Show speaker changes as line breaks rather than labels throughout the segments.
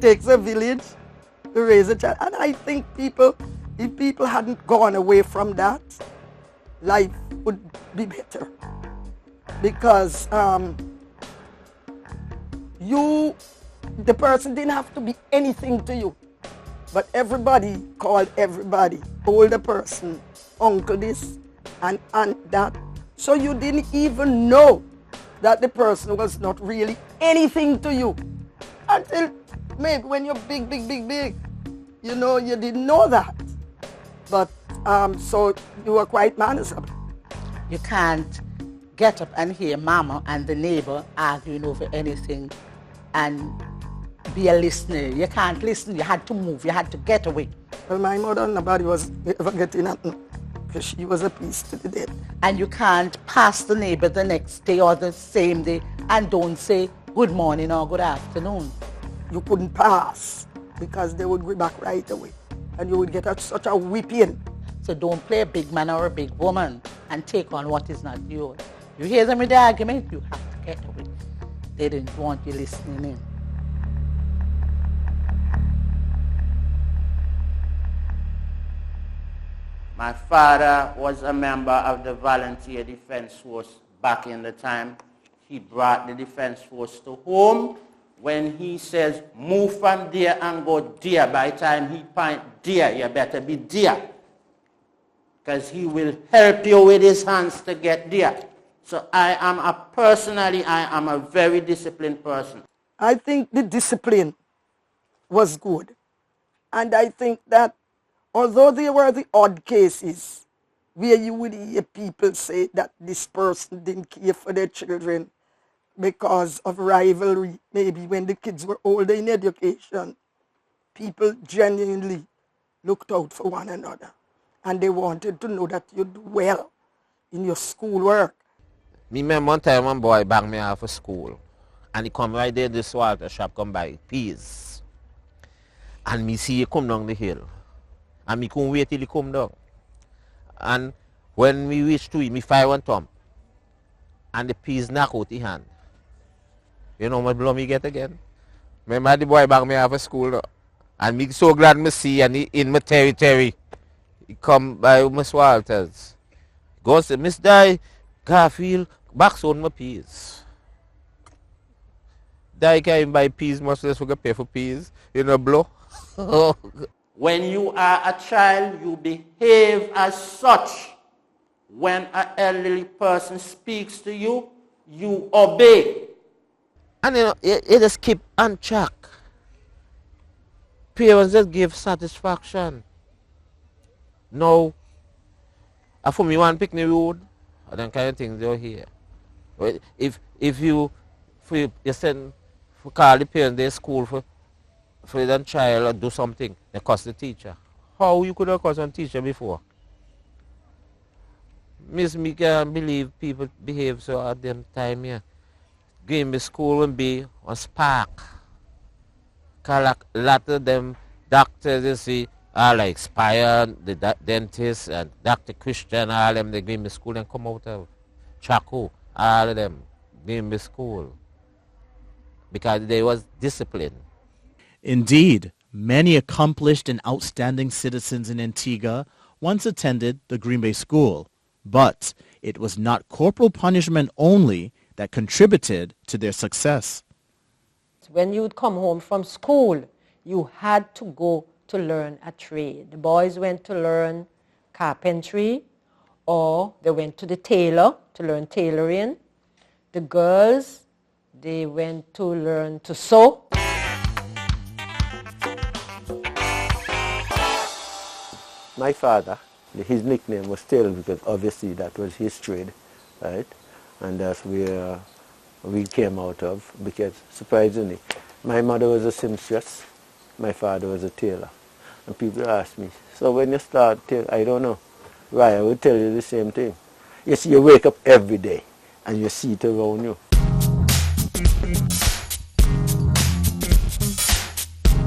takes a village to raise a child. And I think if people hadn't gone away from that, life would be better. Because the person didn't have to be anything to you. But everybody called everybody, older person, uncle this and aunt that. So you didn't even know that the person was not really anything to you. Until maybe when you're big, you know, you didn't know that. But so you were quite manageable.
You can't get up and hear mama and the neighbor arguing over anything and be a listener. You can't listen. You had to move. You had to get away.
Well, my mother, nobody was ever getting nothing because she was a piece to the dead.
And you can't pass the neighbor the next day or the same day and don't say good morning or good afternoon.
You couldn't pass because they would go back right away and you would get such a whipping.
So don't play a big man or a big woman and take on what is not yours. You hear them with the argument, you have to get away. They didn't want you listening in.
My father was a member of the Volunteer Defense Force back in the time. He brought the Defense Force to home. When he says, move from there and go there, by the time he point there, you better be there. Because he will help you with his hands to get there. So I am a very disciplined person.
I think the discipline was good. And I think that although there were the odd cases where you would hear people say that this person didn't care for their children because of rivalry, maybe when the kids were older in education, people genuinely looked out for one another. And they wanted to know that you do well in your schoolwork.
Me remember one time one boy banged me off of school. And he come right there in this water shop, come buy peas. And me see he come down the hill. And me couldn't wait till he come down. And when we reached to him, me fire one thumb. And the peas knock out his hand. You know how much blow me get again? Remember the boy banged me off of school though. And me so glad me see and he in my territory. He come by Miss Walters. Goes to Miss Di, Garfield, box on my peas. Di can't buy peas much less we can pay for peas. You know, blow.
When you are a child, you behave as such. When an elderly person speaks to you, you obey.
And you know, it just keep on track. Parents just give satisfaction. No, for me one picnic road, I don't kind of things you hear. If you send for call the parents their school for the child or do something, they cost the teacher. How you could have cost one teacher before? Miss me can't believe people behave so at them time here. Going to school and be on spark. Cause a lot of them doctors you see are like Spire, the dentist and Dr. Christian, all them they go to school and come out of Chaco, all of them going to school. Because they was disciplined.
Indeed, many accomplished and outstanding citizens in Antigua once attended the Green Bay School, but it was not corporal punishment only that contributed to their success.
When you'd come home from school, you had to go to learn a trade. The boys went to learn carpentry, or they went to the tailor to learn tailoring. The girls, they went to learn to sew.
My father, his nickname was Tailor because obviously that was his trade, right? And that's where we came out of, because surprisingly, my mother was a seamstress, my father was a tailor. And people ask me, so when you start, I don't know. Right, I would tell you the same thing. You see, you wake up every day and you see it around you.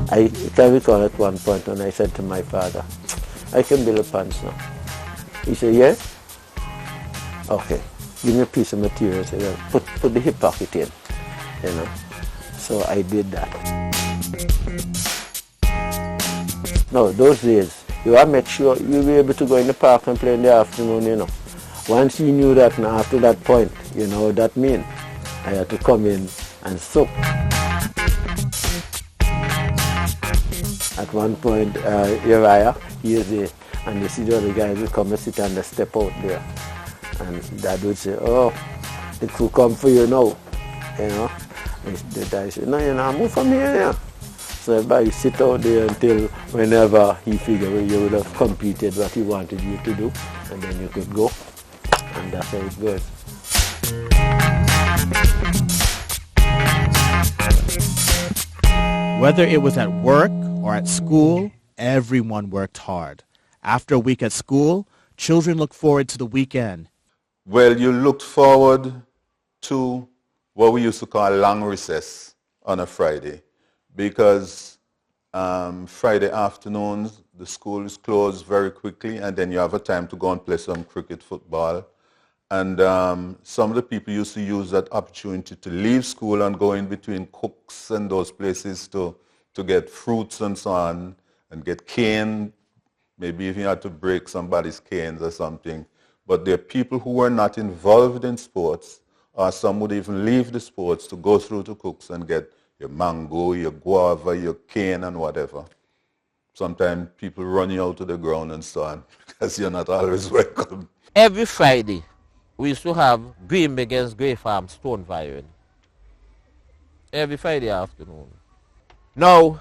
I can recall at one point when I said to my father, I can build a pants now. He said, yes? Okay, give me a piece of material. I said, well, put the hip pocket in, you know. So I did that. No, those days, you have to make sure you'll be able to go in the park and play in the afternoon, you know. Once you knew that, now after that point, you know what that means. I had to come in and soak. At one point, Uriah, he is there, and you see the other guys will come and sit and they step out there. And Dad would say, oh, the crew come for you now, you know. And the guy said, no, you know, move from here, yeah. So everybody sit out there until whenever he figured you would have completed what he wanted you to do, and then you could go. And that's how it goes.
Whether it was at work or at school, everyone worked hard. After a week at school, children looked forward to the weekend.
Well, you looked forward to what we used to call long recess on a Friday, because Friday afternoons the school is closed very quickly, and then you have a time to go and play some cricket, football. And some of the people used to use that opportunity to leave school and go in between cooks and those places to get fruits and so on, and get cane. Maybe even you had to break somebody's canes or something. But there are people who were not involved in sports, or some would even leave the sports to go through to cooks and get your mango, your guava, your cane and whatever. Sometimes people run you out to the ground and so on, because you're not always welcome.
Every Friday, we used to have Greene against Grey Farm stone firing. Every Friday afternoon. Now,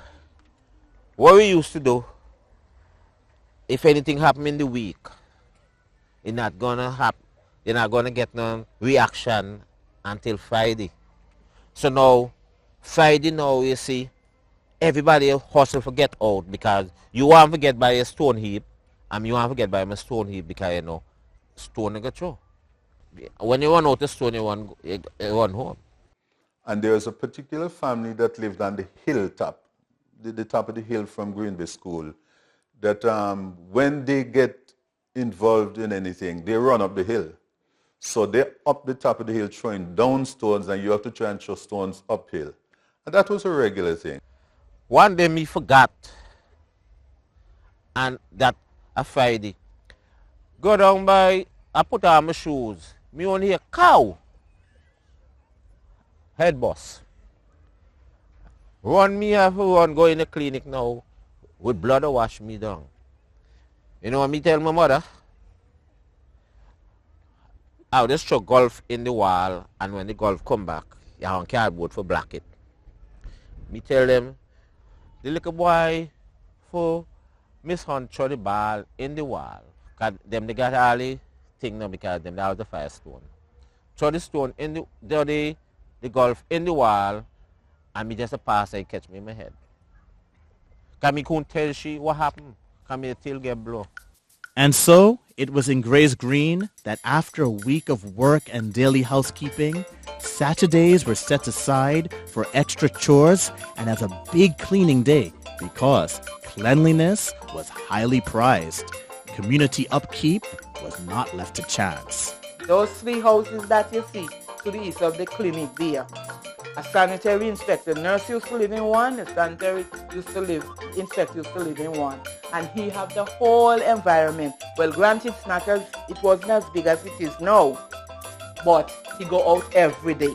what we used to do, if anything happened in the week, it's not gonna happen. You're not gonna get no reaction until Friday. So now, Friday now, you see, everybody hustle for get out, because you want to get by a stone heap, and you want to get by a stone heap because, you know, stone go through. When you run out of stone, you run home.
And there was a particular family that lived on the hilltop, the top of the hill from Greene School, that when they get involved in anything, they run up the hill. So they're up the top of the hill throwing down stones, and you have to try and throw stones uphill. And that was a regular thing.
One day me forgot, and that a Friday. Go down by, I put on my shoes. Me only hear cow. Head boss. Run me have to run, go in the clinic now with blood to wash me down. You know what me tell my mother? I just throw golf in the wall, and when the golf come back, you have a cardboard for black it. Me tell them, the little boy for Miss Hunt throw the ball in the wall. Cause them they got all the thing now, because them they have the fire stone. Throw the stone in the golf in the wall, and me just a pass and catch me in my head. Cause me couldn't tell she what happened. Cause me till get blow.
And so, it was in Gray's Greene that after a week of work and daily housekeeping, Saturdays were set aside for extra chores and as a big cleaning day, because cleanliness was highly prized. Community upkeep was not left to chance.
Those three houses that you see to the east of the clinic there, a sanitary inspector, nurse used to live in one, the sanitary inspector used to live in one. And he had the whole environment. Well, granted, it wasn't as big as it is now, but he go out every day.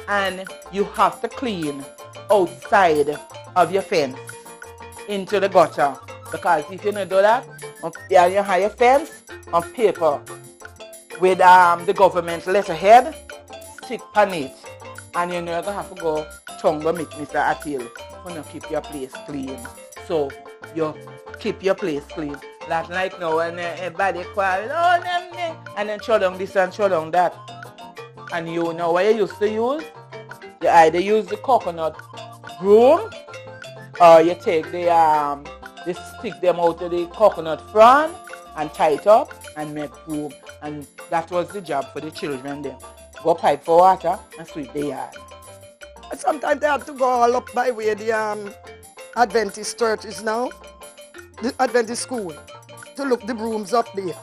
And you have to clean outside of your fence into the gutter. Because if you don't do that, you have your fence on paper with the government letterhead, stick on it. And you're not going to have to go tongue meet Mr. Attil to keep your place clean. So you keep your place clean. That's like now when everybody quarrel, and then throw down this and throw down that. And you know what you used to use? You either use the coconut broom, or you take they stick them out of the coconut frond and tie it up and make broom. And that was the job for the children then. Go pipe for water and sweep the yard.
Sometimes they have to go all up by where the Adventist church is now, the Adventist school, to look the brooms up there.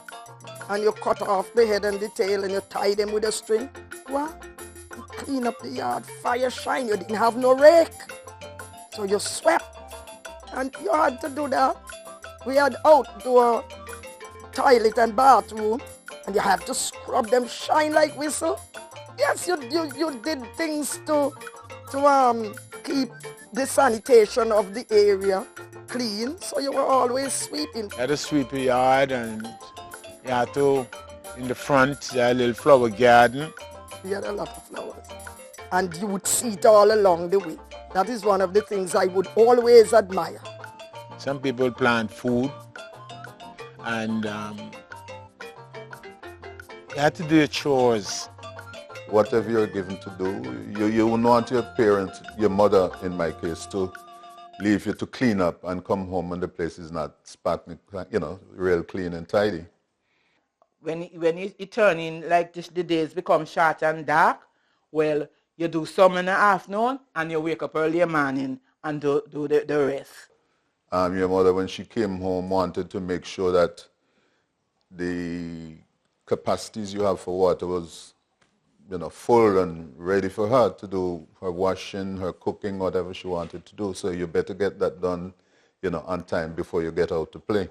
And you cut off the head and the tail and you tie them with a string. What? You clean up the yard, fire shine, you didn't have no rake. So you swept And you had to do that. We had outdoor toilet and bathroom, and you have to scrub them shine like whistle. Yes, you did things to keep the sanitation of the area clean, so you were always sweeping.
You had to sweep your yard, and you had to, in the front, you had a little flower garden.
We had a lot of flowers, and you would see it all along the way. That is one of the things I would always admire.
Some people plant food, and you had to do your chores.
Whatever you're given to do, you wouldn't want your parents, your mother in my case, to leave you to clean up and come home when the place is not sparkling, real clean and tidy.
When it turn in, like this, the days become short and dark, well, you do some in the afternoon and you wake up early in the morning and do the rest.
Your mother, when she came home, wanted to make sure that the capacities you have for water was full and ready for her to do her washing, her cooking, whatever she wanted to do. So you better get that done, on time before you get out to play.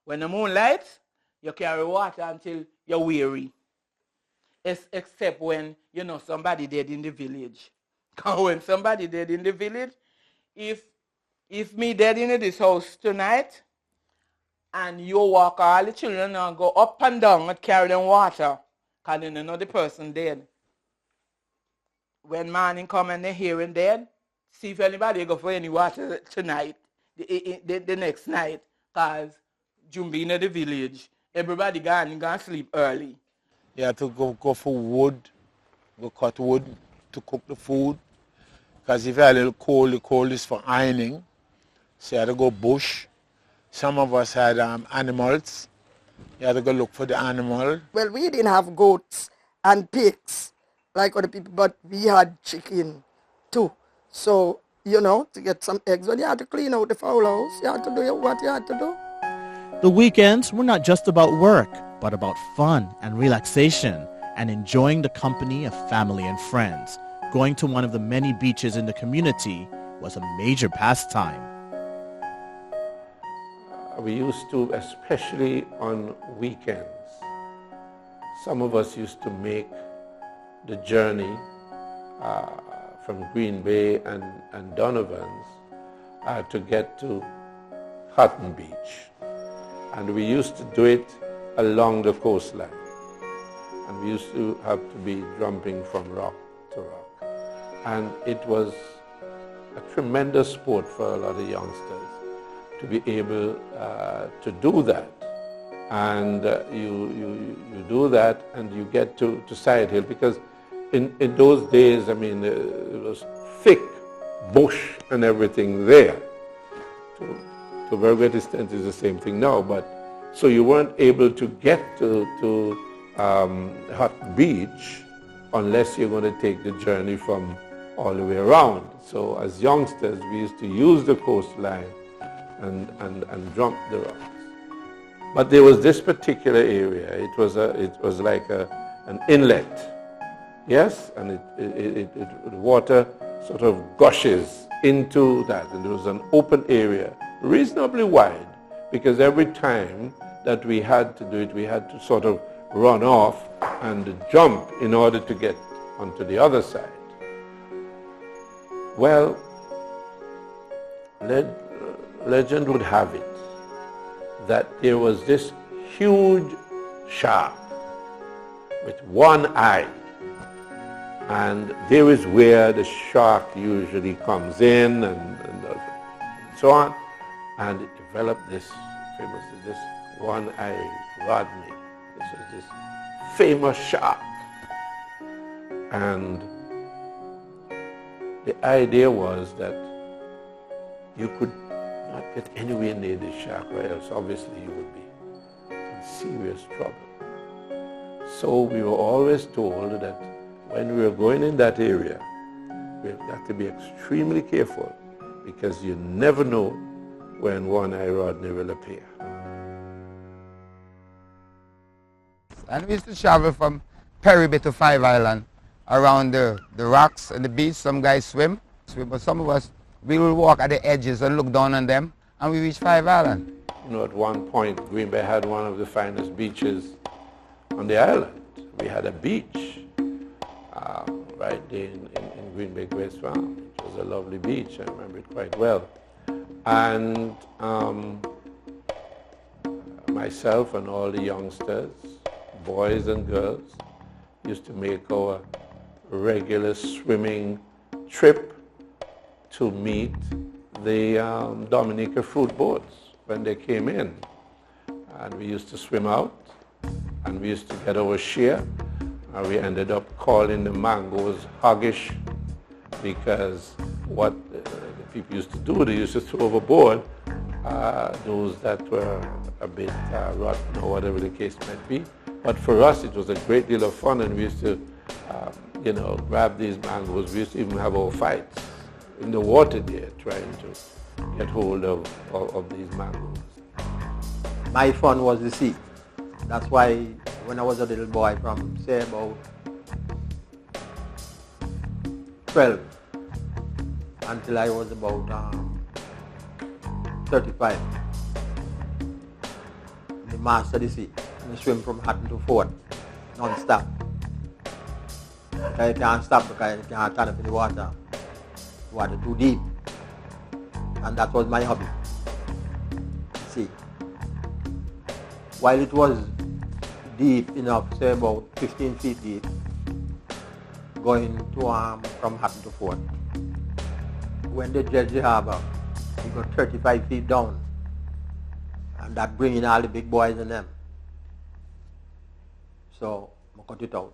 When the moon lights, you carry water until you're weary. Except when, somebody dead in the village. Because when somebody dead in the village, if me dead in this house tonight, and you walk all the children and go up and down and carry them water, because then another person dead. When morning come and they hearing dead, see if anybody go for any water tonight, the next night, because Jumbina in the village, everybody gone sleep early.
You had to go for wood, go cut wood to cook the food, because if you had a little coal, the coal is for ironing, so you had to go bush. Some of us had animals. You had to go look for the animal.
Well, we didn't have goats and pigs like other people, but we had chicken too. So, to get some eggs, when you had to clean out the fowl house, you had to do what you had to do.
The weekends were not just about work, but about fun and relaxation and enjoying the company of family and friends. Going to one of the many beaches in the community was a major pastime.
We used to, especially on weekends, some of us used to make the journey from Green Bay and Donovan's to get to Hutton Beach. And we used to do it along the coastline. And we used to have to be jumping from rock to rock. And it was a tremendous sport for a lot of youngsters to be able to do that. And you do that and you get to Side Hill, because in those days, it was thick bush and everything there. To a very great extent is the same thing now, but so you weren't able to get to Hutton Beach unless you're going to take the journey from all the way around. So as youngsters, we used to use the coastline and jump the rocks. But there was this particular area. It was like an inlet, yes, and the water sort of gushes into that, and there was an open area, reasonably wide, because every time that we had to do it, we had to sort of run off and jump in order to get onto the other side. Well, legend would have it that there was this huge shark with one eye, and there is where the shark usually comes in and so on, and it developed this one-eyed Rodney. This is this famous shark, and the idea was that you could not get anywhere near the shark, or else obviously you would be in serious trouble. So we were always told that when we were going in that area, we have to be extremely careful, because you never know when one-eyed Rodney will appear.
And we used to travel from Perry Bay to Five Island, around the rocks and the beach. Some guys swim, but some of us We will walk at the edges and look down on them, and we reach Five Island.
You know, at one point, Green Bay had one of the finest beaches on the island. We had a beach right there in Green Bay Grace Farm. It was a lovely beach. I remember it quite well. And myself and all the youngsters, boys and girls, used to make our regular swimming trip to meet the Dominica fruit boats when they came in. And we used to swim out, and we used to get our share. And we ended up calling the mangoes hoggish, because what the people used to do, they used to throw overboard those that were a bit rotten or whatever the case might be. But for us, it was a great deal of fun, and we used to, grab these mangoes. We used to even have our fights in the water there, trying to get hold of these mangoes.
My fun was the sea. That's why when I was a little boy, from say about 12 until I was about 35, I mastered the sea. I swim from Hatton to Fort, non-stop. I can't stop because I can't stand up in the water. Water too deep. And that was my hobby. See. While it was deep enough, say about 15 feet deep, going to from Hatton to Fort. When they dredged the harbor, it got 35 feet down. And that bringing all the big boys in them. So, I cut it out.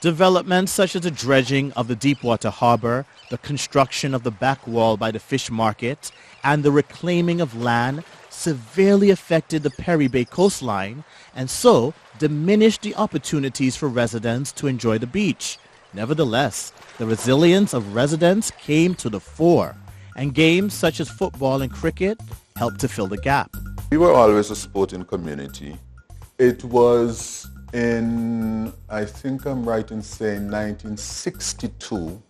Developments such as the dredging of the Deepwater Harbor, the construction of the back wall by the fish market, and the reclaiming of land severely affected the Perry Bay coastline and so diminished the opportunities for residents to enjoy the beach. Nevertheless, the resilience of residents came to the fore, and games such as football and cricket helped to fill the gap.
We were always a sporting community. It was in, I think I'm right in saying 1962,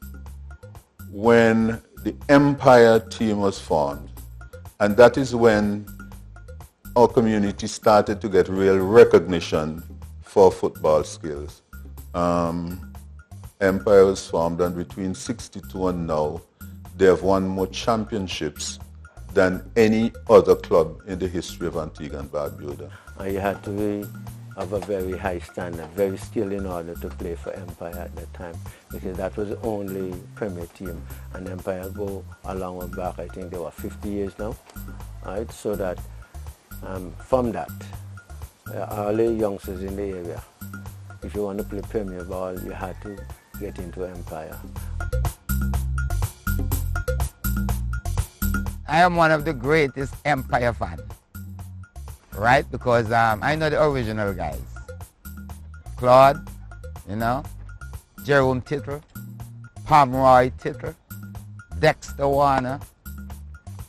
when the Empire team was formed. And that is when our community started to get real recognition for football skills. Empire was formed, and between 62 and now, they have won more championships than any other club in the history of Antigua and Barbuda.
You had to have a very high standard, very skilled in order to play for Empire at that time, because that was the only premier team. And Empire go a long way back. I think they were 50 years now. Right? So that from that, all the youngsters in the area, if you want to play premier ball, you had to get into Empire.
I am one of the greatest Empire fans, right? Because I know the original guys. Claude, Jerome Tittle, Pomeroy Tittle, Dexter Warner,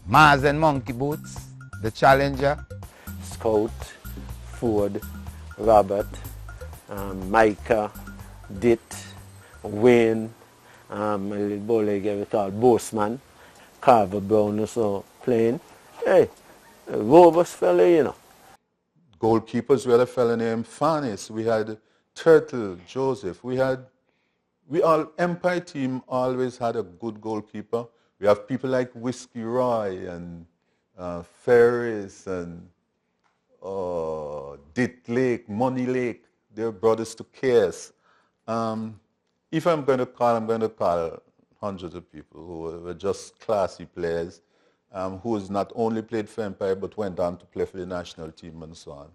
Mars and Monkey Boots, the Challenger,
Scout, Ford, Robert, Micah, Ditt, Wayne, a little boy we call Boseman, Carver Brown also playing. Hey, a robust fella,
Goalkeepers, we had a fella named Farnes. We had Turtle, Joseph. Empire team always had a good goalkeeper. We have people like Whiskey Roy and Ferris and Ditt Lake, Money Lake. They're brothers to Case. If I'm going to call hundreds of people who were just classy players, who has not only played for Empire but went on to play for the national team and so on.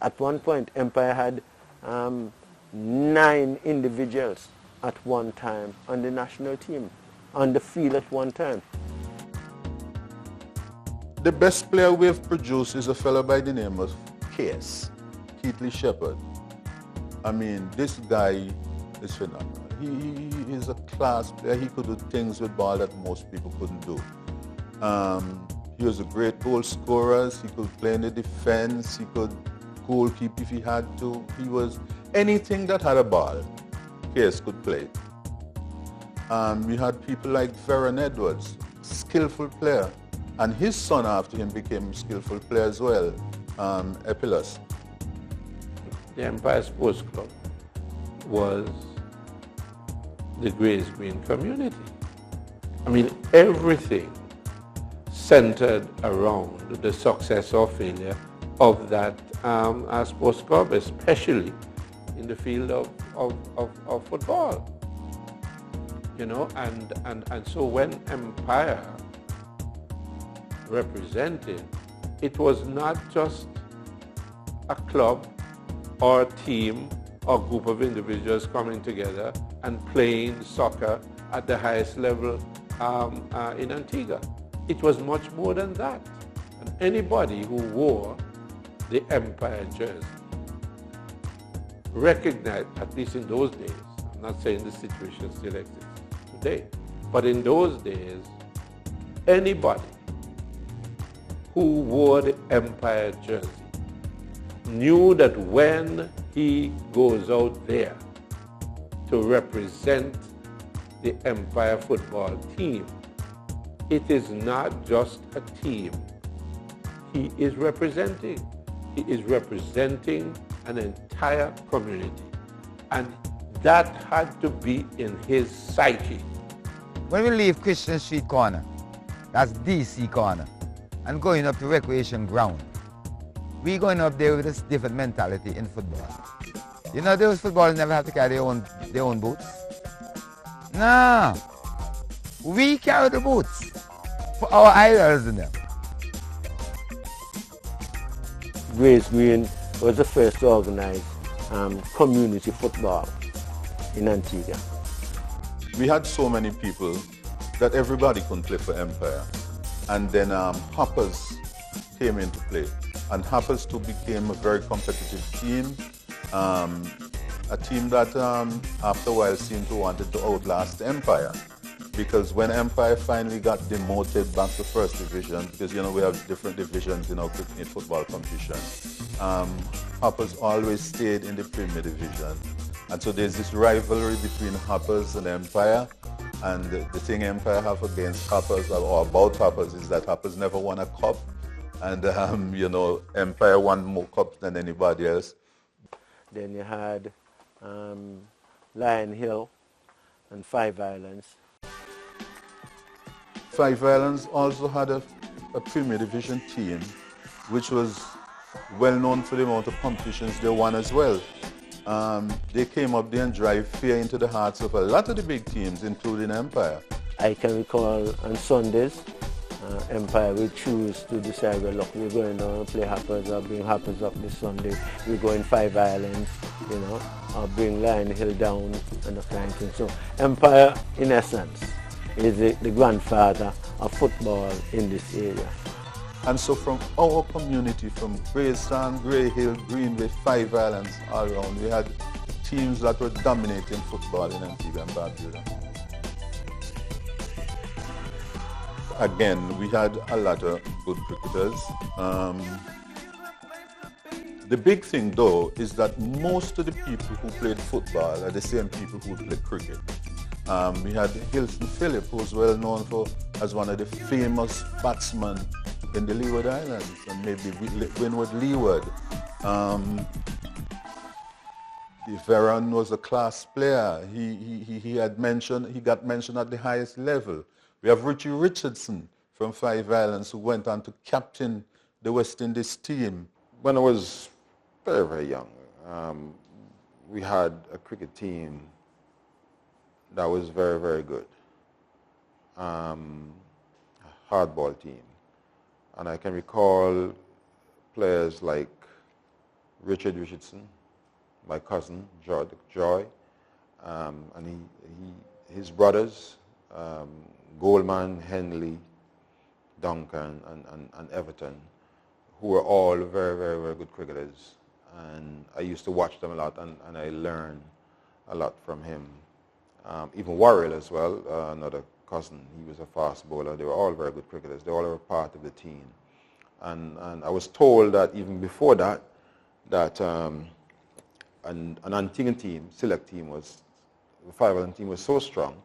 At one point, Empire had 9 individuals at one time on the national team, on the field at one time.
The best player we've produced is a fellow by the name of Case, Keithley Shepherd. I mean, this guy is phenomenal. He is a class player. He could do things with ball that most people couldn't do. He was a great goal scorer. He could play in the defense. He could goalkeep if he had to. He was anything that had a ball. Case could play. We had people like Veron Edwards, skillful player, and his son after him became a skillful player as well, Epilos.
The Empire Sports Club was the Greene community. I mean, everything centered around the success or failure of that sports club, especially in the field of football. You know, and so when Empire represented, it was not just a club or a team or group of individuals coming together and playing soccer at the highest level in Antigua. It was much more than that. And anybody who wore the Empire jersey recognized, at least in those days, I'm not saying the situation still exists today, but in those days, anybody who wore the Empire jersey knew that when he goes out there to represent the Empire football team, it is not just a team he is representing. He is representing an entire community. And that had to be in his psyche.
When we leave Christian Street corner, that's DC corner, and going up to Recreation Ground, we going up there with a different mentality in football. You know, those footballers never have to carry their own boots. No, we carry the boots for our idols in them.
Grace Greene was the first to organize community football in Antigua.
We had so many people that everybody could play for Empire. And then Hoppers came into play. And Hoppers too became a very competitive team. A team that after a while seemed to wanted to outlast Empire. Because when Empire finally got demoted back to first division, because you know we have different divisions in our football competition, Hoppers always stayed in the Premier Division. And so there's this rivalry between Hoppers and Empire. And the thing Empire have against Hoppers or about Hoppers is that Hoppers never won a cup. And you know, Empire won more cups than anybody else.
Then you had Lion Hill and Five Islands.
Five Islands also had a Premier Division team, which was well known for the amount of competitions they won as well. They came up there and drive fear into the hearts of a lot of the big teams, including Empire.
I can recall on Sundays, Empire will choose to decide, well, look, we're going down to play Hoppers or bring Hoppers up this Sunday. We're going Five Islands, you know, or bring Lion Hill down and that kind of thing. So Empire, in essence, is the grandfather of football in this area.
And so from our community, from Graystown, Grey Hill, Greenway, Five Islands, all around, we had teams that were dominating football in Antigua and Barbuda. Again, we had a lot of good cricketers. The big thing though is that most of the people who played football are the same people who played cricket. We had Hilton Phillip, who was well known as one of the famous batsmen in the Leeward Islands, and maybe Winwood Leeward. Veron was a class player. He got mentioned at the highest level. We have Richie Richardson from Five Islands, who went on to captain the West Indies team.
When I was very, very young, we had a cricket team that was very, very good. A hardball team. And I can recall players like Richard Richardson, my cousin, Joy, and his brothers, Goldman, Henley, Duncan, and Everton, who were all very, very, very good cricketers. And I used to watch them a lot, and I learned a lot from him. Even Warrell as well, another cousin, he was a fast bowler. They were all very good cricketers. They all were part of the team. And I was told that even before that, an Antiguan team, select team, the Five Island team was so strong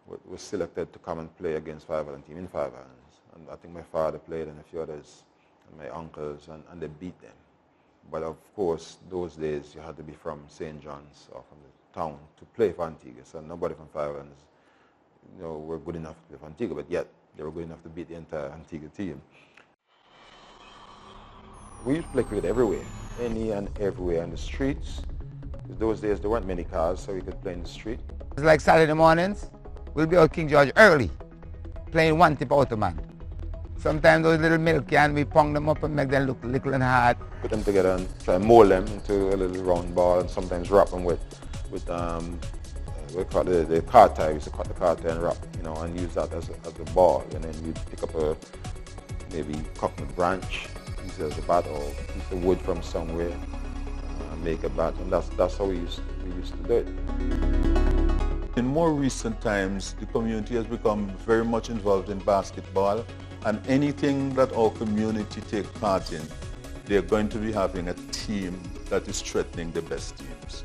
was selected to come and play against Five Island team in Five Islands. And I think my father played and a few others, and my uncles, and they beat them. But of course, those days you had to be from St. John's or from the town to play for Antigua. So nobody from Five Islands, were good enough to play for Antigua, but yet they were good enough to beat the entire Antigua team. We used to play cricket everywhere, any and everywhere in the streets. Those days there weren't many cars, so we could play in the street.
It's like Saturday mornings, we'll be out King George early, playing one tip out of man. Sometimes those little milk cans, we pong them up and make them look little and hard.
Put them together and try and mold them into a little round ball, and sometimes wrap them with we call it the car tie. We used to cut the car tie and wrap, and use that as the ball. And then we'd pick up maybe coconut branch, use it as a bat, or piece of wood from somewhere, make a bat, and that's how we used to do it.
In more recent times, the community has become very much involved in basketball, and anything that our community take part in, they're going to be having a team that is threatening the best teams.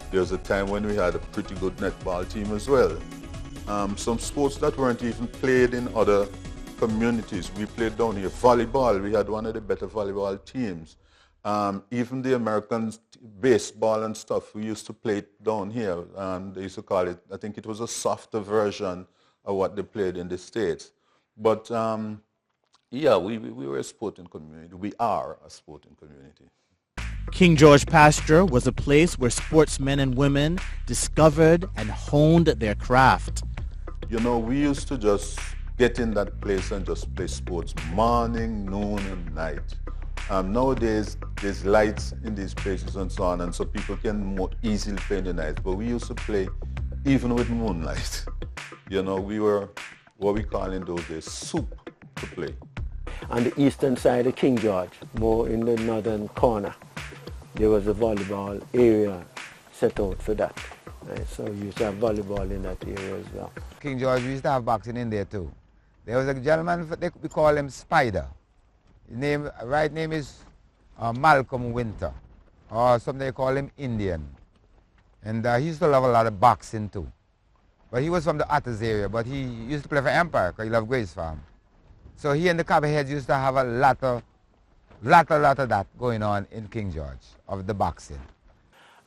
There was a time when we had a pretty good netball team as well. Some sports that weren't even played in other communities, we played down here. Volleyball, we had one of the better volleyball teams. Even the American baseball and stuff, we used to play it down here. They used to call it, I think it was a softer version of what they played in the States. But yeah, we were a sporting community. We are a sporting community.
King George Pasture was a place where sportsmen and women discovered and honed their craft.
We used to just get in that place and just play sports morning, noon, and night. Nowadays, there's lights in these places and so on, and so people can more easily play in the night. But we used to play even with moonlight. We were what we call in those days soup to play.
On the eastern side of King George, more in the northern corner, there was a volleyball area set out for that. Right? So you used to have volleyball in that area as well.
King George, we used to have boxing in there too. There was a gentleman, we call him Spider. His right name is Malcolm Winter, or some they call him Indian. And he used to love a lot of boxing too. But he was from the Otters area, but he used to play for Empire because he loved Grace Farm. So he and the Copperheads used to have a lot of that going on in King George, of the boxing.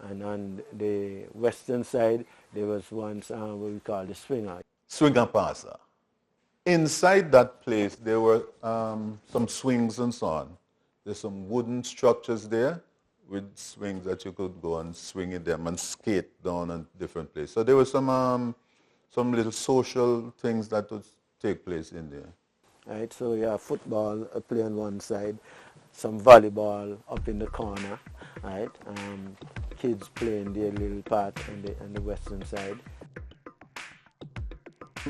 And on the western side, there was once what we call the swinger.
Swing and passer. Inside that place, there were some swings and so on. There's some wooden structures there with swings that you could go and swing in them and skate down in different places. So there were some little social things that would take place in there.
Right, so you have football play on one side, some volleyball up in the corner, right? Kids playing their little part on the western side.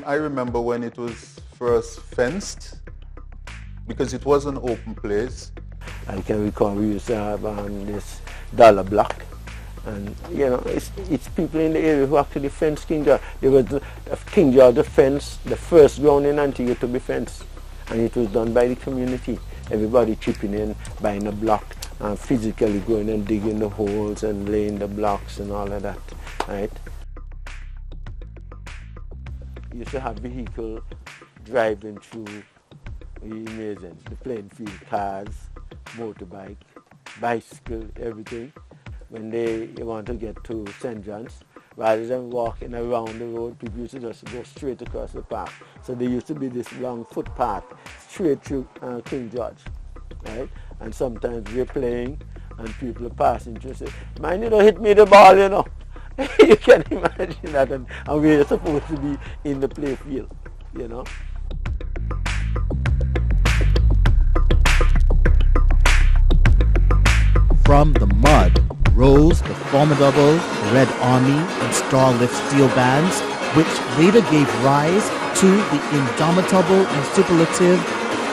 I remember when it was first fenced, because it was an open place.
I can recall we used to have this dollar block, and it's people in the area who actually fenced King George. There was King George the fence, the first ground in Antigua to be fenced, and it was done by the community. Everybody chipping in, buying a block, and physically going and digging the holes and laying the blocks and all of that, right? You used to have vehicle driving through, amazing, the playing field, cars, motorbike, bicycle, everything. When you want to get to St. John's, rather than walking around the road, people used to just go straight across the park. So there used to be this long footpath straight through King George, right? And sometimes we're playing and people are passing through and say, "Man, you don't hit me the ball, You can imagine that, and we're supposed to be in the play field,
From the mud rose the formidable Red Army and Starlift steel bands, which later gave rise to the indomitable and superlative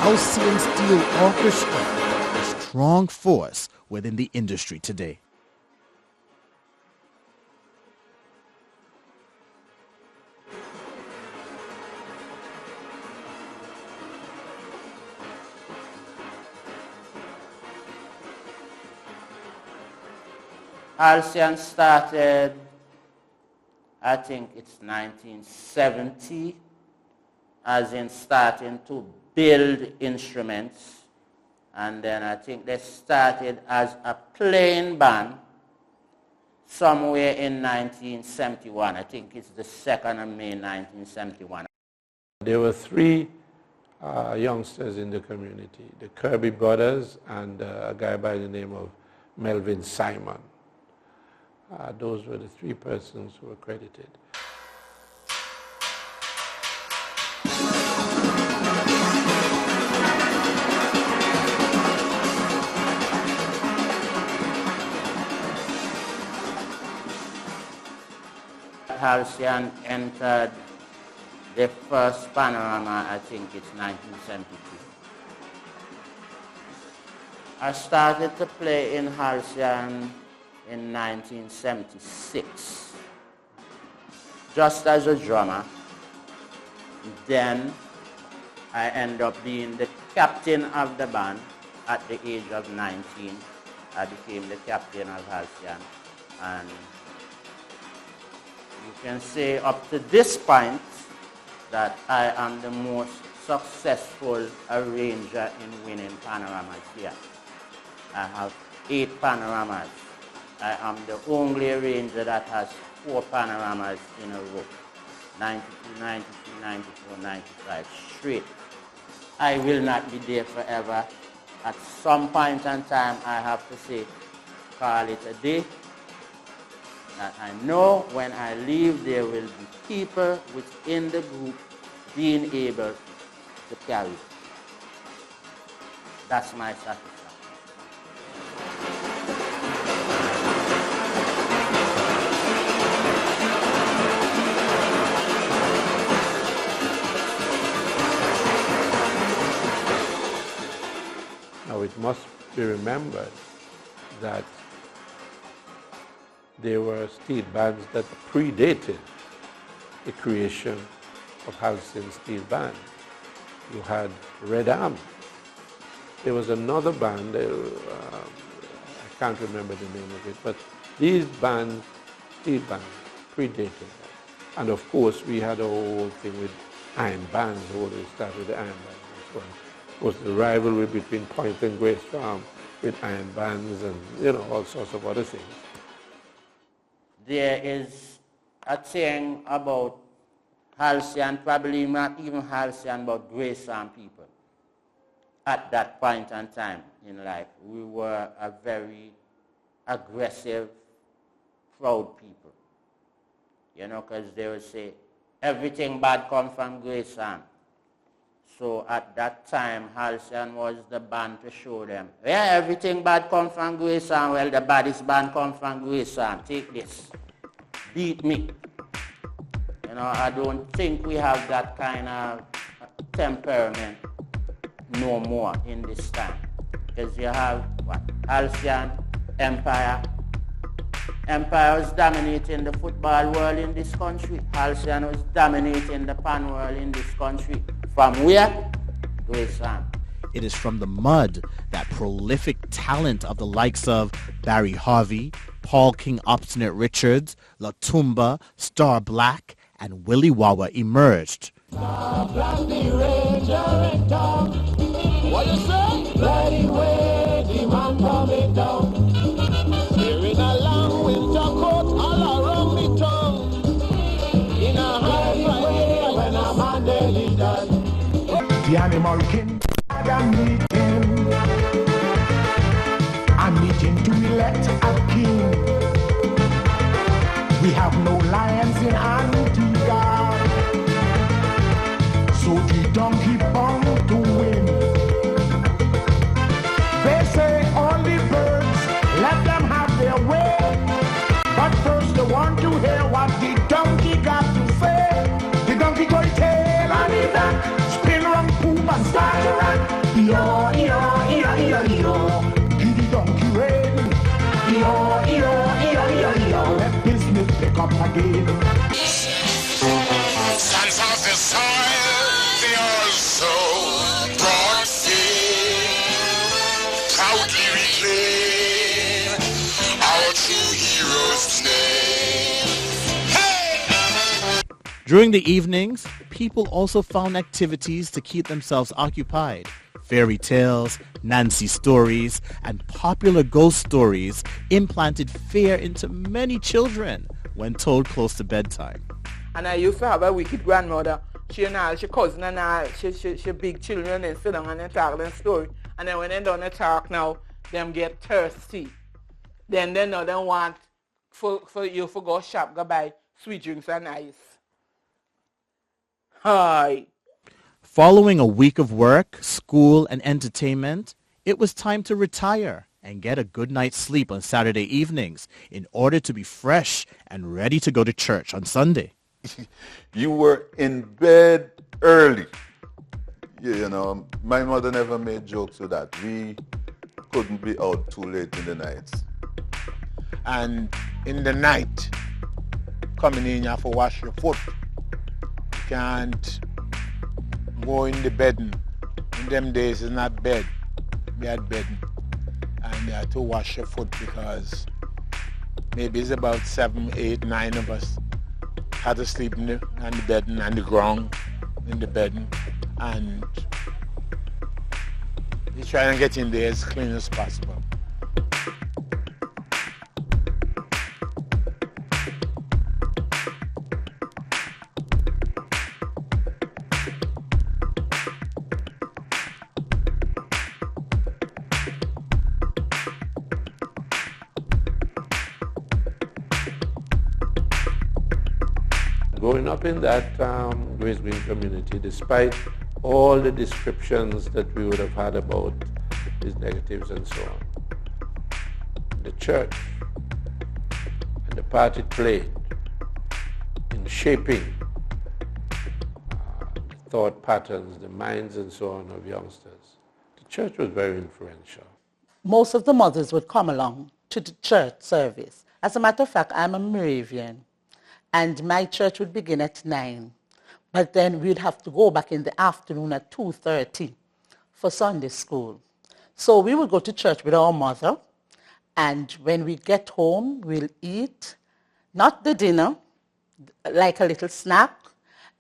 Halcyon Steel Orchestra, a strong force within the industry today.
Halcyon started I think it's 1970, as in starting to build instruments. And then I think they started as a plain band somewhere in 1971. I think it's the 2nd of May 1971.
There were three youngsters in the community, the Kirby brothers and a guy by the name of Melvin Simon. Those were the three persons who were credited.
Halcyon entered the first panorama, I think it's 1972. I started to play in Halcyon in 1976, just as a drummer. Then I ended up being the captain of the band at the age of 19. I became the captain of Halcyon, and you can say up to this point that I am the most successful arranger in winning panoramas here. I have 8 panoramas. I am the only arranger that has 4 panoramas in a row. 92, 93, 94, 95, straight. I will not be there forever. At some point in time, I have to say, call it a day. That I know when I leave, there will be people within the group being able to carry. That's my satisfaction.
Now it must be remembered that there were steel bands that predated the creation of Halcyon Steel Band. You had Red Arm. There was another band, I can't remember the name of it, but these bands, steel bands, predated that. And of course, we had a whole thing with iron bands, we started with the iron bands as well. Of course, the rivalry between Point and Grace Farm with iron bands and, all sorts of other things.
There is a thing about Halcyon, probably not even Halcyon, but Grace Farm people. At that point in time in life, we were a very aggressive, proud people. Because they would say, everything bad comes from Grace Farm. So at that time, Halcyon was the band to show them, yeah, everything bad comes from Grace Farm. Well, the baddest band comes from Grace Farm. Take this. Beat me. I don't think we have that kind of temperament no more in this time. Because you have what? Halcyon, Empire. Empire was dominating the football world in this country. Halcyon was dominating the pan world in this country. From where? Grace Farm.
It is from the mud that prolific talent of the likes of Barry Harvey, Paul King Obstinate Richards, Latumba, Star Black, and Willie Wawa emerged.
What you say? Bloody way, the man coming down. Wearing a long winter coat all around me tongue. In a high way when I'm on daily done. The animal king I'm meeting. I'm meeting to elect a king. We have no lions in Antigua, so the donkey bound to win. They say all the birds, let them have their way, but first they want to hear what the donkey got to say. The donkey go tail on his back, spin around, poop and start to rock. Yo, yo, yo, yo, yo, give the donkey rain. Yo, yo, yo, yo, yo, let business pick up again.
Sons of the soil, they also brought fame. Proudly reclaim our true hero's name. Hey!
During the evenings, people also found activities to keep themselves occupied. Fairy tales, Nancy stories, and popular ghost stories implanted fear into many children when told close to bedtime.
And I used to have a wicked grandmother. She and all, she cousin and all, she big children and sit down and they talk them story. And then when they done the talk now, them get thirsty. Then they know they want for you to go shop, go buy sweet drinks and ice. Hi.
Following a week of work, school, and entertainment, it was time to retire and get a good night's sleep on Saturday evenings in order to be fresh and ready to go to church on Sunday.
You were in bed early. You know, my mother never made jokes with that. We couldn't be out too late in the nights.
And in the night, coming in, you have to wash your foot. You can't go in the bedding. In them days, it's not bed. We had bedding. And you had to wash your foot because maybe it's about 7, 8, 9 of us had to sleep on the bedding and the ground in the bedding. And you try and get in there as clean as possible.
Growing up in that Grace Greene community, despite all the descriptions that we would have had about these negatives and so on, the church and the part it played in shaping the thought patterns, the minds and so on of youngsters, the church was very influential.
Most of the mothers would come along to the church service. As a matter of fact, I'm a Moravian. And my church would begin at 9. But then we'd have to go back in the afternoon at 2:30 for Sunday school. So we would go to church with our mother. And when we get home, we'll eat, not the dinner, like a little snack.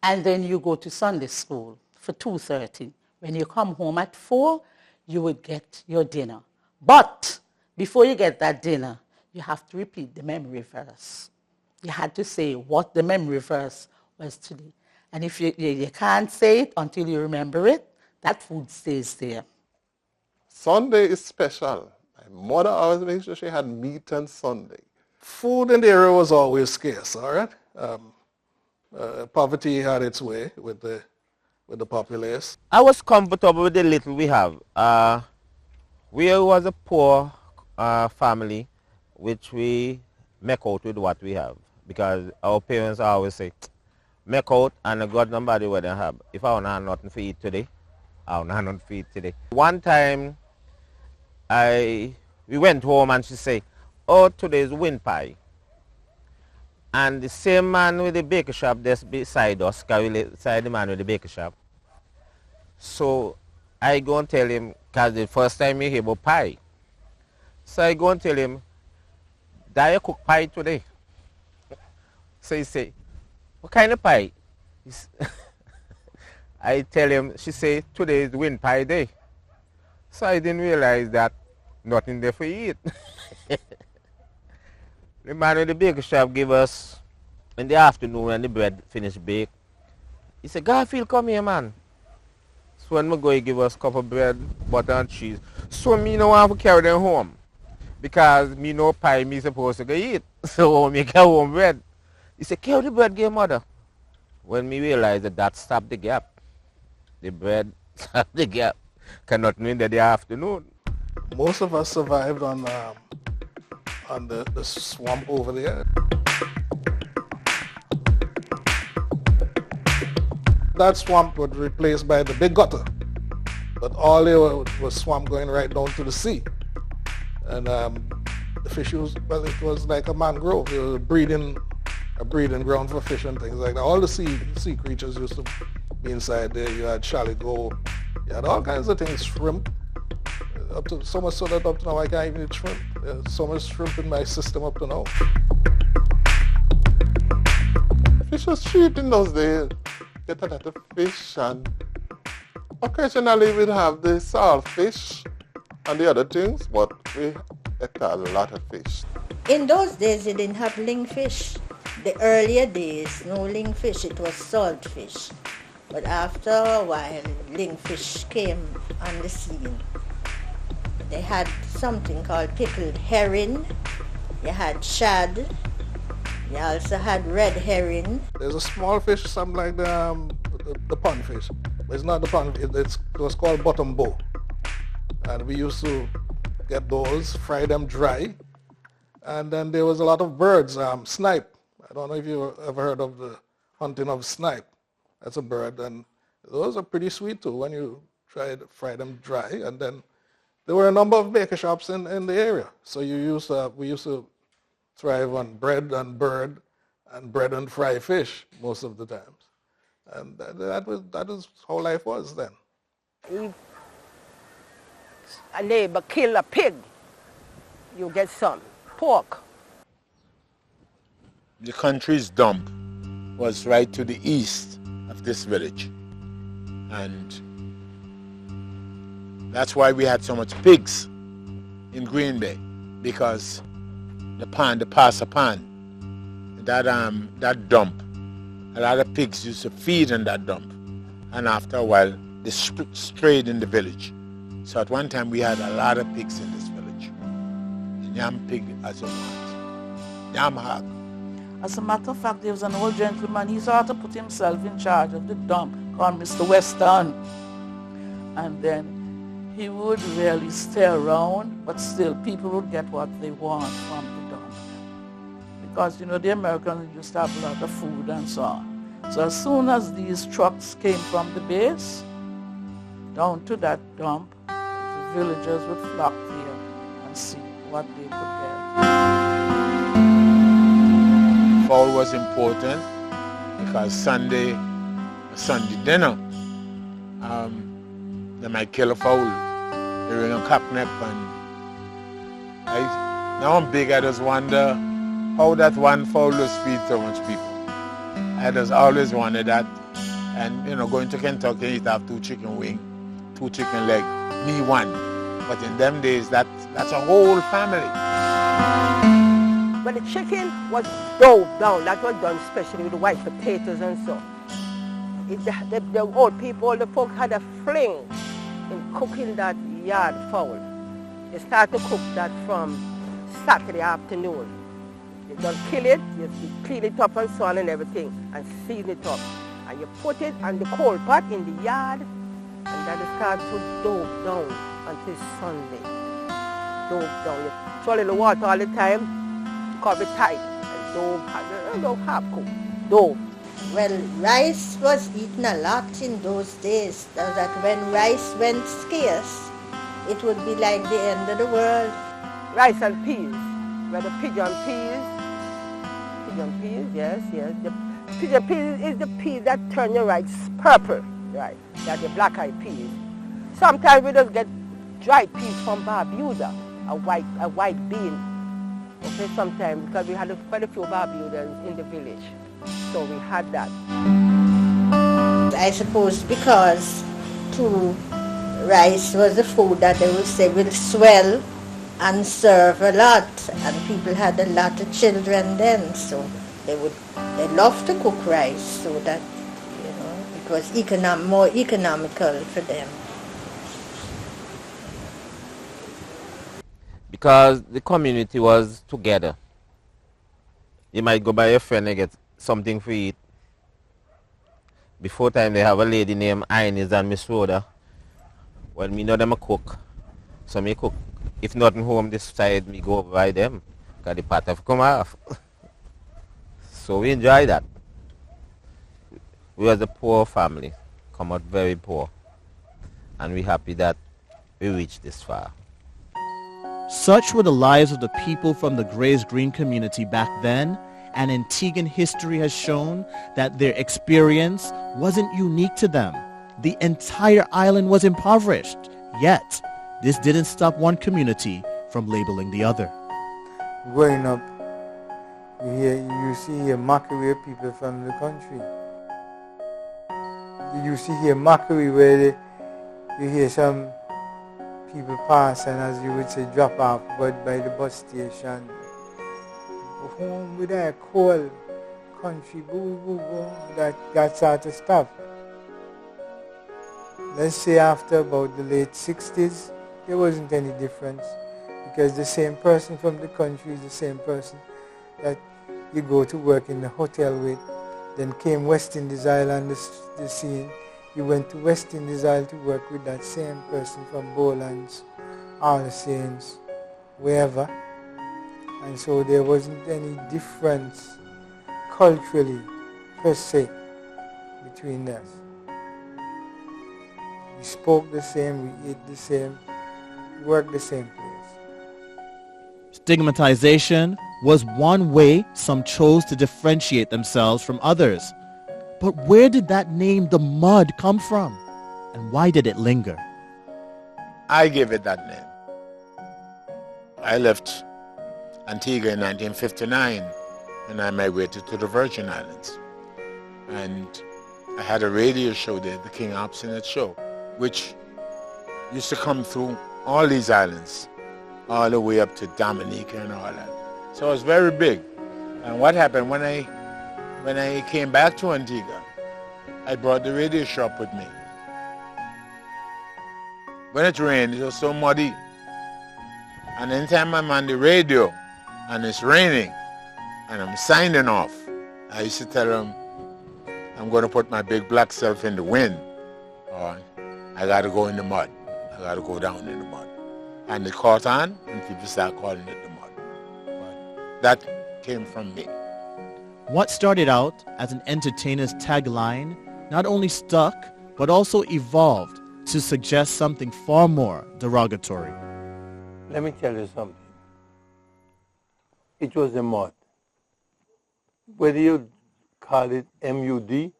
And then you go to Sunday school for 2:30. When you come home at 4, you would get your dinner. But before you get that dinner, you have to repeat the memory verse. You had to say what the memory verse was today. And if you can't say it until you remember it, that food stays there.
Sunday is special. My mother always made sure she had meat on Sunday. Food in the area was always scarce, all right? Poverty had its way with the populace.
I was comfortable with the little we have. We was a poor family, which we make out with what we have. Because our parents always say, make out and God nobody where they have. If I don't have nothing to eat today, I don't have nothing to eat today. One time, we went home and she said, oh, today's wind pie. And the same man with the baker shop just beside us, beside the man with the baker shop. So I go and tell him, because the first time he hear about pie. So I go and tell him, did you cook pie today? So he say, what kind of pie? I tell him, she say, today is wind pie day. So I didn't realize that nothing there for eat. The man in the baker shop gave us, in the afternoon when the bread finished baked, he said, Garfield, come here, man. So when we go, he give us a cup of bread, butter and cheese. So me no want to carry them home. Because me no pie me supposed to go eat. So me carry home bread. He said, carry the bread, give mother. When me realized that stopped the gap. The bread stopped the gap. Cannot mean that the afternoon.
Most of us survived on the swamp over there. That swamp was replaced by the big gutter. But all there was swamp going right down to the sea. And the fish it was like a mangrove. It was a breeding ground for fish and things like that. All the sea creatures used to be inside there. You had shaligo, you had all kinds of things, shrimp. Up to so much so that up to now I can't even eat shrimp. There's so much shrimp in my system up to now.
fish was cheap in those days. Get a lot of fish, and occasionally we'd have the salt fish and the other things, but we ate a lot of fish.
In those days, you didn't have lingfish. The earlier days, no lingfish, it was saltfish. But after a while, lingfish came on the scene. They had something called pickled herring. You had shad. You also had red herring.
There's a small fish, something like the pond fish. But it's not the pond, it was called bottom bow. And we used to get those, fry them dry. And then there was a lot of birds, snipe. I don't know if you ever heard of the hunting of snipe. That's a bird, and those are pretty sweet too when you try to fry them dry. And then there were a number of baker shops in the area. So we used to thrive on bread and bird and bread and fried fish most of the times. And that was how life was then.
If a neighbor kill a pig, you get some pork.
The country's dump was right to the east of this village. And that's why we had so much pigs in Green Bay, because the passer pond, that dump, a lot of pigs used to feed in that dump. And after a while, they strayed in the village. So at one time, we had a lot of pigs in this village. And yam pig as a want. Yam hog.
As a matter of fact, there was an old gentleman, he started to put himself in charge of the dump called Mr. Weston. And then he would really stay around, but still people would get what they want from the dump. Because, you know, the Americans used to have a lot of food and so on. So as soon as these trucks came from the base down to that dump, the villagers would flock there and see what they could get.
Fowl was important because Sunday dinner, they might kill a fowl during a catnip, and now I'm big, I just wonder how that one fowl does feed so much people. I just always wanted that, and you know, going to Kentucky, you'd have 2 chicken wings, 2 chicken legs, me one. But in them days, that's a whole family.
But the chicken was dove down. That was done especially with the white potatoes and so. The old people, the folk had a fling in cooking that yard fowl. They start to cook that from Saturday afternoon. You don't kill it, you clean it up and so on and everything, and season it up. And you put it on the coal pot in the yard, and then it starts to dove down until Sunday. Dove down. You throw a little water all the time, cover it tight, and dove half cooked. Dove.
Well, rice was eaten a lot in those days. That when rice went scarce, it would be like the end of the world.
Rice and peas. Well, the pigeon peas. Pigeon peas, yes. The pigeon peas is the peas that turn your rice purple, right? That's the black-eyed peas. Sometimes we just get dried peas from Barbuda, a white bean. Okay, sometimes, because we had quite a few Barbudans in the village. So we had that.
I suppose because too, rice was the food that they would say will swell and serve a lot, and people had a lot of children then, so they loved to cook rice so that, you know, it was more economical for them.
Because the community was together. You might go by your friend and get something for eat. Before time they have a lady named Ines and Miss Rhoda. Well, me know them a cook. So me cook. If nothing home this side, me go over by them. Because the pot have come off. So we enjoy that. We was a poor family. Come out very poor. And we happy that we reached this far.
Such were the lives of the people from the Grays Greene community back then, and Antiguan history has shown that their experience wasn't unique to them. The entire island was impoverished, yet this didn't stop one community from labeling the other.
Growing up You see here mockery of people from the country. You see here mockery where you hear some people pass and, as you would say, drop off but by the bus station. Home with that cold country, boo, boo, boo, that sort of stuff. Let's say after about the late 60s, there wasn't any difference, because the same person from the country is the same person that you go to work in the hotel with. Then came West Indies Island, the scene. You went to West Indies Island to work with that same person from Bowlands, All the Saints, wherever. And so there wasn't any difference culturally, per se, between us. We spoke the same, we ate the same, worked the same place.
Stigmatization was one way some chose to differentiate themselves from others. But where did that name, the mud, come from? And why did it linger?
I gave it that name. I left Antigua in 1959 and I migrated to the Virgin Islands. And I had a radio show there, the King Obstinate Show, which used to come through all these islands, all the way up to Dominica and all that. So it was very big. And what happened when I came back to Antigua, I brought the radio show up with me. When it rained, it was so muddy. And anytime I'm on the radio and it's raining and I'm signing off, I used to tell them, I'm going to put my big black self in the wind, or I got to go in the mud. I got to go down in the mud. And it caught on, and people start calling it the mud. But that came from me.
What started out as an entertainer's tagline not only stuck, but also evolved to suggest something far more derogatory.
Let me tell you something. It was the mud. Whether you call it M-U-D,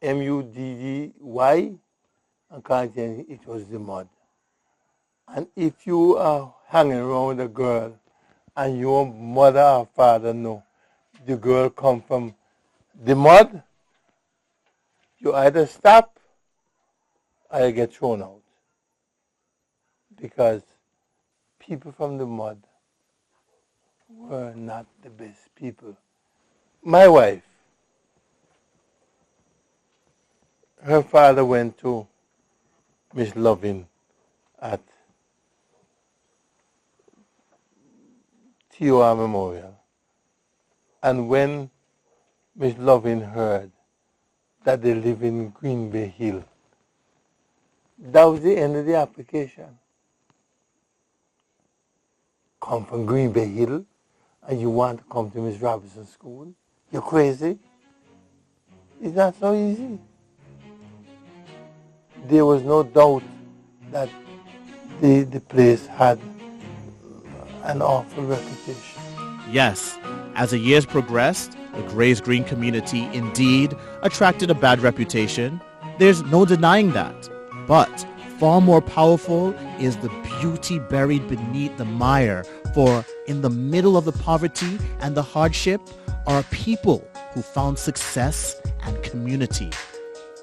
M-U-D-D-Y, and can't tell it was the mud. And if you are hanging around with a girl and your mother or father know the girl come from the mud, you either stop or you get thrown out. Because people from the mud were not the best people. My wife, her father went to Miss Loving at TOR Memorial. And when Miss Loving heard that they live in Green Bay Hill, that was the end of the application. Come from Green Bay Hill and you want to come to Miss Robinson's school? You're crazy. It's not so easy. There was no doubt that the place had an awful reputation.
Yes, as the years progressed, the Gray's Green community indeed attracted a bad reputation. There's no denying that. But far more powerful is the beauty buried beneath the mire, for in the middle of the poverty and the hardship are people who found success and community.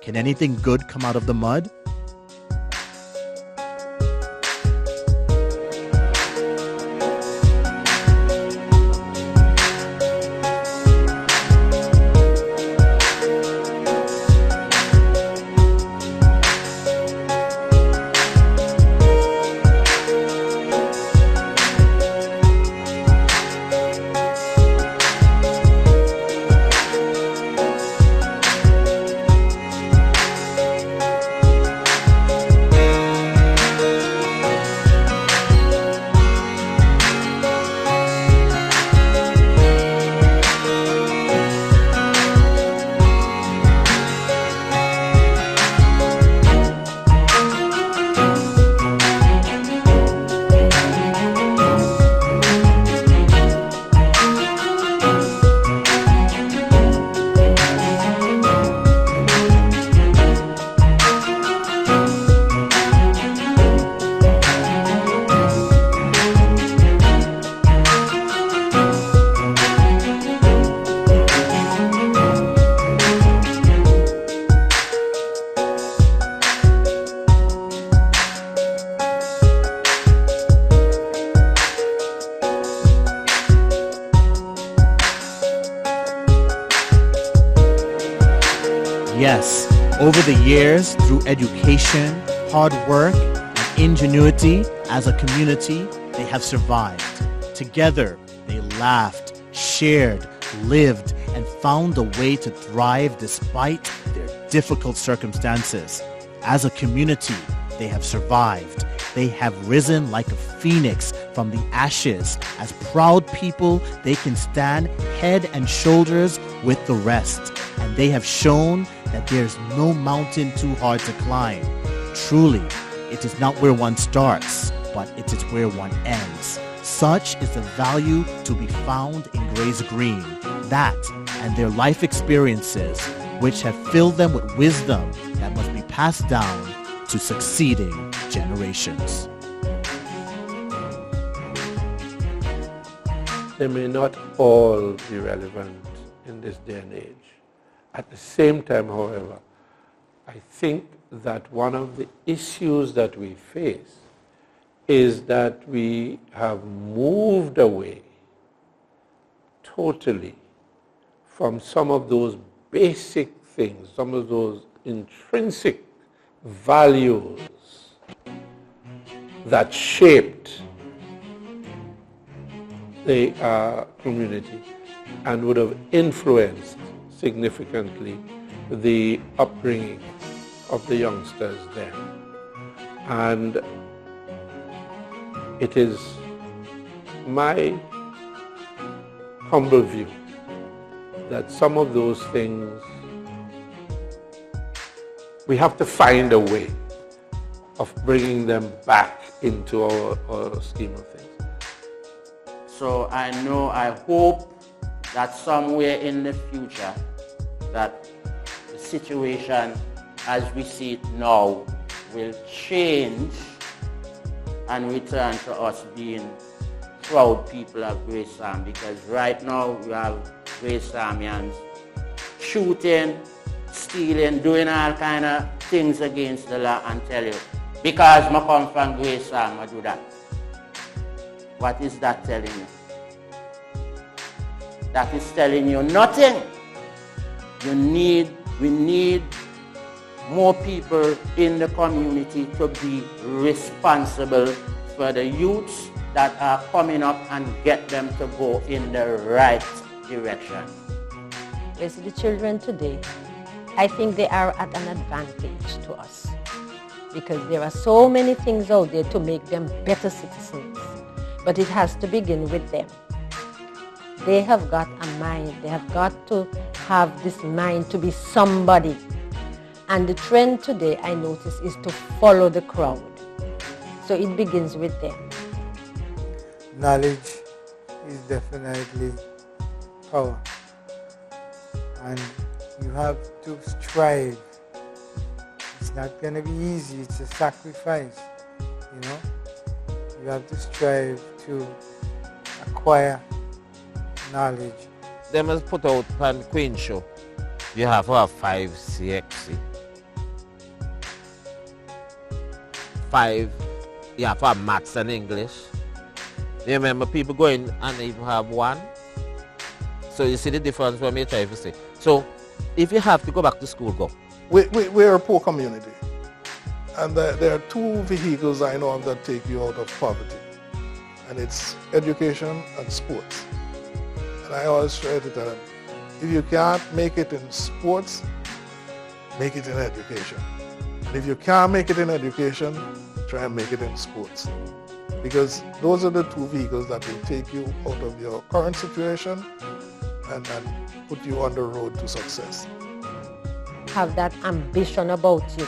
Can anything good come out of the mud? yes, over the years, through education, hard work, and ingenuity, as a community, they have survived. Together, they laughed, shared, lived, and found a way to thrive despite their difficult circumstances. As a community, they have survived. They have risen like a phoenix from the ashes. As proud people, they can stand head and shoulders with the rest. And they have shown that there's no mountain too hard to climb. Truly, it is not where one starts, but it is where one ends. Such is the value to be found in Grace Greene. That and their life experiences, which have filled them with wisdom that must be passed down to succeeding generations.
They may not all be relevant in this day and age. At the same time, however, I think that one of the issues that we face is that we have moved away totally from some of those basic things, some of those intrinsic values that shaped the community and would have influenced significantly the upbringing of the youngsters then. And it is my humble view that some of those things, we have to find a way of bringing them back into our scheme of things.
So I hope that somewhere in the future that the situation as we see it now will change and return to us being proud people of Grace Army, because right now we have Grace Armians shooting, stealing, doing all kind of things against the law, and tell you, because I come from Grace Army, I do that. What is that telling you? That is telling you nothing. We need more people in the community to be responsible for the youths that are coming up and get them to go in the right direction.
Yes, the children today, I think they are at an advantage to us because there are so many things out there to make them better citizens. But it has to begin with them. They have got a mind. They have got to have this mind to be somebody. And the trend today, I notice, is to follow the crowd. So it begins with them.
Knowledge is definitely power. And you have to strive. It's not going to be easy. It's a sacrifice, you know. You have to strive to acquire knowledge.
They must put out on Queen show. You have to have 5 CXC. 5, you have to have maths and English. You remember people going and even have 1. So you see the difference when we try to say. So if you have to go back to school, go.
We're a poor community. And there are 2 vehicles I know of that take you out of poverty. And it's education and sports. And I always try to tell them, if you can't make it in sports, make it in education. And if you can't make it in education, try and make it in sports. Because those are the 2 vehicles that will take you out of your current situation and put you on the road to success.
Have that ambition about you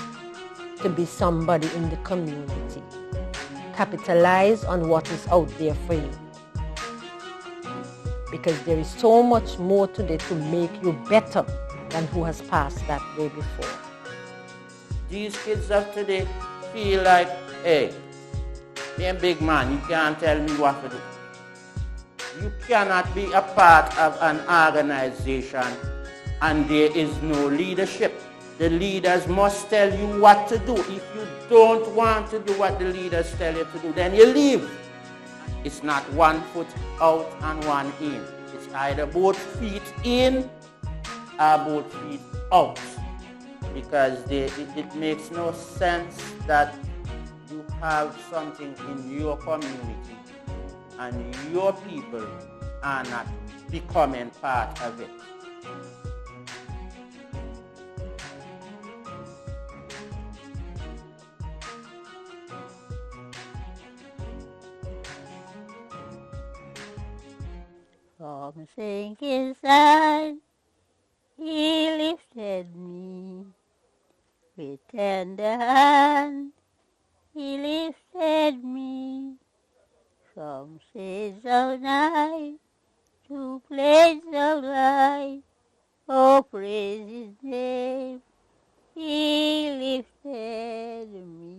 to be somebody in the community. Capitalize on what is out there for you. Because there is so much more today to make you better than who has passed that way before.
These kids of today feel like, hey, me a big man, you can't tell me what to do. You cannot be a part of an organization and there is no leadership. The leaders must tell you what to do. If you don't want to do what the leaders tell you to do, then you leave. It's not 1 foot out and 1 in. It's either both feet in or both feet out. because it makes no sense that you have something in your community and your people are not becoming part of it.
From sinking sand, he lifted me. With tender hand, he lifted me. From shades of night to plains of light. Oh, praise his name, he lifted me.